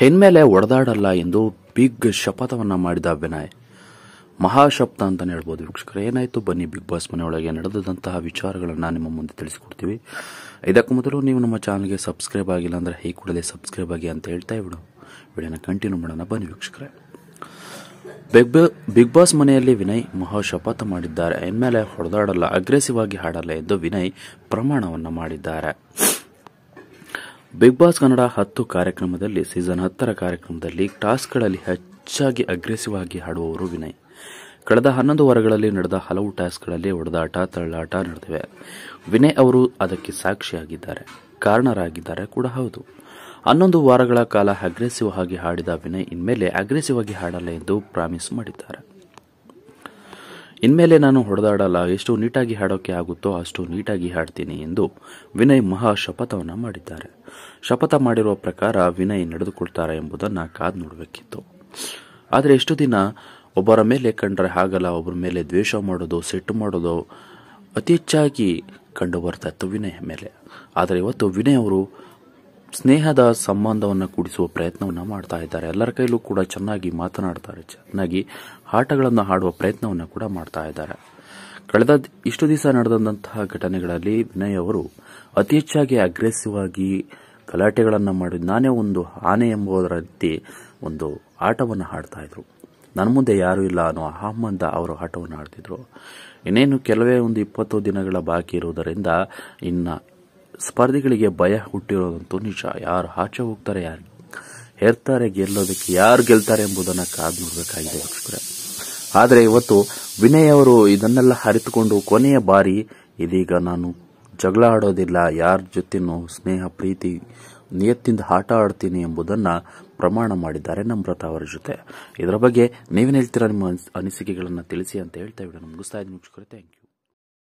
ಇನ್ಮೇಲೆ ಒಡೆದಾಡಲ್ಲ ಎಂದು ಬಿಗ್ ಶಪಥವನ್ನ ಮಾಡಿದ ವಿನಯ್. ಮಹಾಶಬ್ದ ಅಂತಾನೆ ಹೇಳ್ಬೋದು ವೀಕ್ಷಕರೇ. ಏನಾಯ್ತು ಬನ್ನಿ, ಬಿಗ್ ಬಾಸ್ ಮನೆಯೊಳಗೆ ನಡೆದಂತಹ ವಿಚಾರಗಳನ್ನ ನಿಮ್ಮ ಮುಂದೆ ತಿಳಿಸಿಕೊಡ್ತೀವಿ. ಇದಕ್ಕೂ ಮೊದಲು ನೀವು ನಮ್ಮ ಚಾನಲ್ಗೆ ಸಬ್ಸ್ಕ್ರೈಬ್ ಆಗಿಲ್ಲ ಅಂದ್ರೆ ಈ ಕೂಡಲೇ ಸಬ್ಸ್ಕ್ರೈಬ್ ಆಗಿ ಅಂತ ಹೇಳ್ತಾ ವಿಡಿಯೋನ ಕಂಟಿನ್ಯೂ ಮಾಡೋಣ ಬನ್ನಿ ವೀಕ್ಷಕರೇ. ಬಿಗ್ ಬಾಸ್ ಮನೆಯಲ್ಲಿ ವಿನಯ್ ಮಹಾಶಪಥ ಮಾಡಿದ್ದಾರೆ. ಇನ್ಮೇಲೆ ಹೊಡೆದಾಡಲ್ಲ, ಅಗ್ರೆಸಿವ್ ಆಗಿ ಹಾಡಲ್ಲ ಎಂದು ವಿನಯ್ ಪ್ರಮಾಣವನ್ನ ಮಾಡಿದ್ದಾರೆ. ಬಿಗ್ ಬಾಸ್ ಕನ್ನಡ 10 ಕಾರ್ಯಕ್ರಮದಲ್ಲಿ ಸೀಸನ್ 10ರ ಕಾರ್ಯಕ್ರಮದಲ್ಲಿ ಟಾಸ್ಕ್ಗಳಲ್ಲಿ ಹೆಚ್ಚಾಗಿ ಅಗ್ರೆಸಿವ್ ಆಗಿ ಹಾಡುವವರು ವಿನಯ್. ಕಳೆದ 11 ವಾರಗಳಲ್ಲಿ ನಡೆದ ಹಲವು ಟಾಸ್ಕ್ಗಳಲ್ಲಿ ಹೊಡೆದಾಟ, ತಳ್ಳಾಟ ನಡೆದಿವೆ. ವಿನಯ್ ಅವರು ಅದಕ್ಕೆ ಸಾಕ್ಷಿಯಾಗಿದ್ದಾರೆ, ಕಾರಣರಾಗಿದ್ದಾರೆ ಕೂಡ ಹೌದು. 11 ವಾರಗಳ ಕಾಲ ಅಗ್ರೆಸಿವ್ ಆಗಿ ಹಾಡಿದ ವಿನಯ್ ಇನ್ಮೇಲೆ ಅಗ್ರೆಸಿವ್ ಆಗಿ ಹಾಡಲ್ಲ ಎಂದು ಪ್ರಾಮಿಸ್ ಮಾಡಿದ್ದಾರೆ. ಇನ್ಮೇಲೆ ನಾನು ಹೊಡೆದಾಡಲ್ಲ, ಎಷ್ಟು ನೀಟಾಗಿ ಹಾಡೋಕೆ ಆಗುತ್ತೋ ಅಷ್ಟು ನೀಟಾಗಿ ಹಾಡ್ತೀನಿ ಎಂದು ವಿನಯ್ ಮಹಾ ಶಪಥವನ್ನ ಮಾಡಿದ್ದಾರೆ. ಶಪಥ ಮಾಡಿರುವ ಪ್ರಕಾರ ವಿನಯ್ ನಡೆದುಕೊಳ್ತಾರೆ ಎಂಬುದನ್ನು ಕಾದು ನೋಡಬೇಕಿತ್ತು. ಆದರೆ ಎಷ್ಟು ದಿನ ಒಬ್ಬರ ಮೇಲೆ ಕಂಡ್ರೆ ಹಾಗಲ್ಲ, ಒಬ್ಬರ ಮೇಲೆ ದ್ವೇಷ ಮಾಡೋದು, ಸಿಟ್ಟು ಮಾಡೋದು ಅತಿ ಹೆಚ್ಚಾಗಿ ಕಂಡು ಬರ್ತಾ ಇತ್ತು ವಿನಯ್ ಮೇಲೆ. ಆದರೆ ಇವತ್ತು ವಿನಯ್ ಅವರು ಸ್ನೇಹದ ಸಂಬಂಧವನ್ನು ಕೂಡಿಸುವ ಪ್ರಯತ್ನವನ್ನು ಮಾಡ್ತಾ ಇದ್ದಾರೆ. ಎಲ್ಲರ ಕೈಲೂ ಕೂಡ ಚೆನ್ನಾಗಿ ಮಾತನಾಡ್ತಾರೆ, ಚೆನ್ನಾಗಿ ಆಟಗಳನ್ನು ಆಡುವ ಪ್ರಯತ್ನವನ್ನು ಕೂಡ ಮಾಡ್ತಾ ಇದ್ದಾರೆ. ಕಳೆದ ಇಷ್ಟು ದಿವಸ ನಡೆದಂತಹ ಘಟನೆಗಳಲ್ಲಿ ವಿನಯ್ ಅವರು ಅತಿ ಹೆಚ್ಚಾಗಿ ಅಗ್ರೆಸಿವ್ ಆಗಿ ಗಲಾಟೆಗಳನ್ನು ಮಾಡಿ ನಾನೇ ಒಂದು ಆನೆ ಎಂಬುದರ ರೀತಿ ಒಂದು ಆಟವನ್ನು ಆಡ್ತಾ ಇದ್ರು. ನನ್ನ ಮುಂದೆ ಯಾರೂ ಇಲ್ಲ ಅನ್ನೋ ಅಹಮ್ಮದ ಅವರು ಆಟವನ್ನು ಆಡ್ತಿದ್ರು. ಇನ್ನೇನು ಕೆಲವೇ ಒಂದು 20 ದಿನಗಳ ಬಾಕಿ ಇರುವುದರಿಂದ ಇನ್ನ ಸ್ಪರ್ಧಿಗಳಿಗೆ ಭಯ ಹುಟ್ಟಿರೋದಂತೂ ನಿಜ. ಯಾರು ಆಚೆ ಹೋಗ್ತಾರೆ, ಯಾರು ಹೇರ್ತಾರೆ, ಗೆಲ್ಲೋದಕ್ಕೆ ಯಾರು ಗೆಲ್ತಾರೆ ಎಂಬುದನ್ನು ಕಾದು ನೋಡಬೇಕಾಗಿದೆ ವೀಕ್ಷಕರೇ. ಆದರೆ ಇವತ್ತು ವಿನಯ್ ಅವರು ಇದನ್ನೆಲ್ಲ ಅರಿತುಕೊಂಡು ಕೊನೆಯ ಬಾರಿ ಇದೀಗ ನಾನು ಜಗಳ ಆಡೋದಿಲ್ಲ, ಯಾರ ಜೊತೆನೂ ಸ್ನೇಹ ಪ್ರೀತಿ ನಿಯತ್ತಿಂದ ಆಟ ಆಡ್ತೀನಿ ಎಂಬುದನ್ನ ಪ್ರಮಾಣ ಮಾಡಿದ್ದಾರೆ ನಮ್ರತಾ ಅವರ ಜೊತೆ. ಇದರ ಬಗ್ಗೆ ನೀವೇನು ಹೇಳ್ತೀರಾ, ನಿಮ್ಮ ಅನಿಸಿಕೆಗಳನ್ನು ತಿಳಿಸಿ ಅಂತ ಹೇಳ್ತಾ ವಿಡಿಯೋನ ಮುಗಿಸ್ತಾ ಇದ್ದೀನಿ ವೀಕ್ಷಕರೇ. Thank you.